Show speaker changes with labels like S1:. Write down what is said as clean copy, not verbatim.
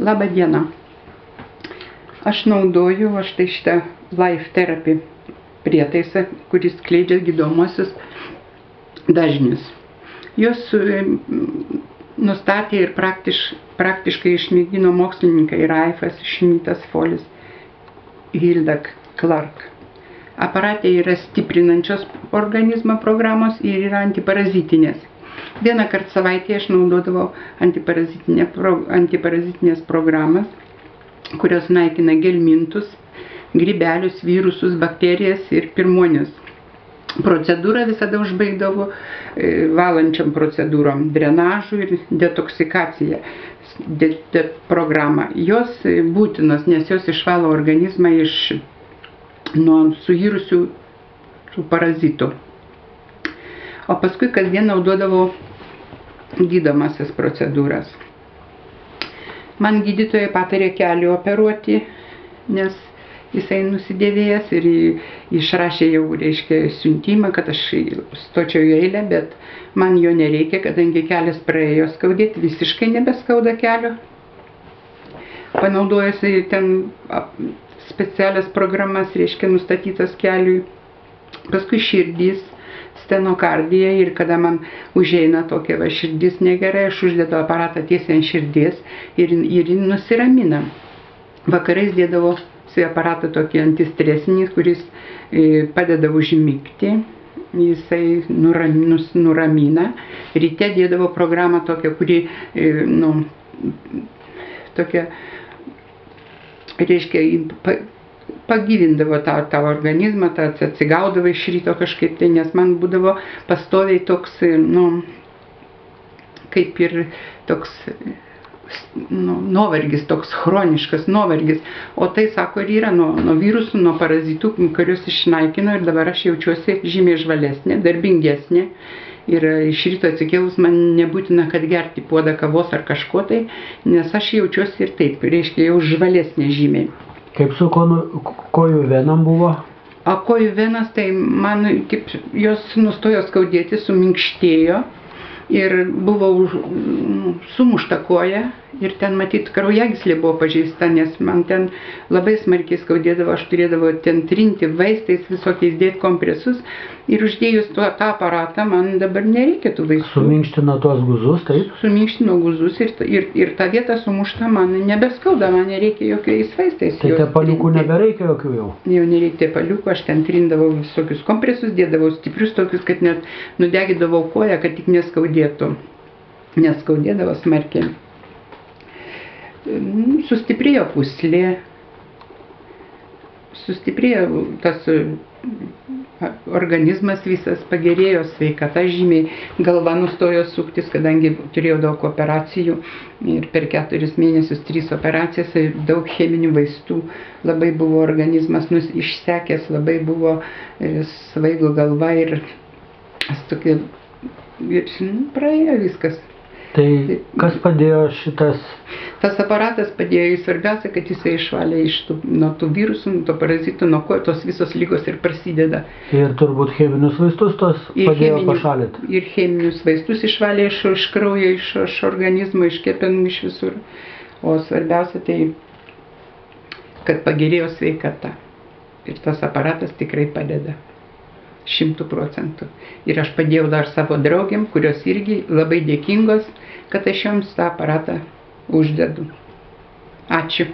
S1: Labą dieną. Aš naudoju šitą Life Therapy prietaisą, kuris skleidžia gydomuosius dažnius. Jos nustatė ir praktiškai išmėgino mokslininkai Raifas, Šmitas, Folis, Hilda Clark. Aparate yra stiprinančios organizmo programos ir yra antiparazitinės. Vieną kartą savaitėje aš naudodavau antiparazitinės programas, kurios naikina gelmintus, grybelius, virusus, bakterijas ir pirmuonius. Procedūrą visada užbaigdavo valančiam procedūrom, drenažu ir detoksikacija programą. Jos būtinos, nes jos išvalo organizmą nuo suirusių parazitų. O paskui kasdien naudodavau gydomasias procedūras. Man gydytojai patarė kelį operuoti, nes jisai nusidėvėjęs ir išrašė jau, siuntimą, kad aš stočiau į eilę, bet man jo nereikia, kadangi kelias praėjo skaudėti, visiškai nebeskauda kelio. Panaudojęs ten specialias programas, nustatytas keliui. Paskui širdys, stenokardija ir kada man užeina tokia širdis negerai, aš uždedu aparatą tiesiai ant širdies ir jį nusiramina. Vakarais dėdavau į aparatą tokį antistresinį, kuris padeda užmigti, jisai nuramina. Ryte dėdavau programą tokią, kuri, pagyvindavo tą organizmą, atsigaudavo iš ryto kažkaip tai, nes man būdavo pastoviai toks, kaip ir toks nuovargis, toks chroniškas nuovargis. O tai, sako, ir yra nuo virusų, nuo parazitų, kuriuos išnaikino ir dabar aš jaučiuosi žymiai žvalesnė, darbingesnė. Ir iš ryto atsikėlus man nebūtina, kad gerti puodą kavos ar kažko tai, nes aš jaučiuosi ir taip, jau žvalesnė žymiai.
S2: Kaip su kojų venom buvo?
S1: O kojų venas, tai man jos nustojo skaudėti, suminkštėjo ir buvo sumušta koja ir ten matyt kraujagyslė buvo pažeista, nes man ten labai smarkiai skaudėdavo, aš turėdavau ten trinti vaistais, visokiais dėti kompresus ir uždėjus tą aparatą man dabar nereikia tų vaistų.
S2: Suminkštino tuos guzus, taip?
S1: Suminkštino guzus ir tą vietą sumuštą man nebeskauda, man nereikia jokiais vaistais.
S2: Tai tepaliukų nebereikia jokių jau?
S1: Jau nereikia tepaliukų, aš ten trindavau visokius kompresus, dėdavau stiprius tokius, kad net nudegindavau koją, kad tik neskaudėtų. Neskaudėdavo smarkiai. Sustiprėjo pūslė, sustiprėjo tas organizmas visas, pagerėjo sveikata žymiai, galva nustojo suktis, kadangi turėjau daug operacijų ir per 4 mėnesius 3 operacijas, daug cheminių vaistų, labai buvo organizmas išsekęs, labai buvo svaigo galva ir praėjo viskas.
S2: Tai kas padėjo šitas?
S1: Tas aparatas padėjo, svarbiausia, kad jisai išvalė nuo tų virusų, nuo to parazitų, nuo ko tos visos lygos ir prasideda.
S2: Ir turbūt cheminius vaistus tos padėjo pašalinti.
S1: Ir cheminius vaistus išvalė iš kraujo, iš organizmo, iš kepenų, iš visur. O svarbiausia tai, kad pagerėjo sveikata. Ir tas aparatas tikrai padeda. 100%. Ir aš padėjau dar savo draugėm, kurios irgi labai dėkingos, kad aš joms tą aparatą uždedu. Ačiū.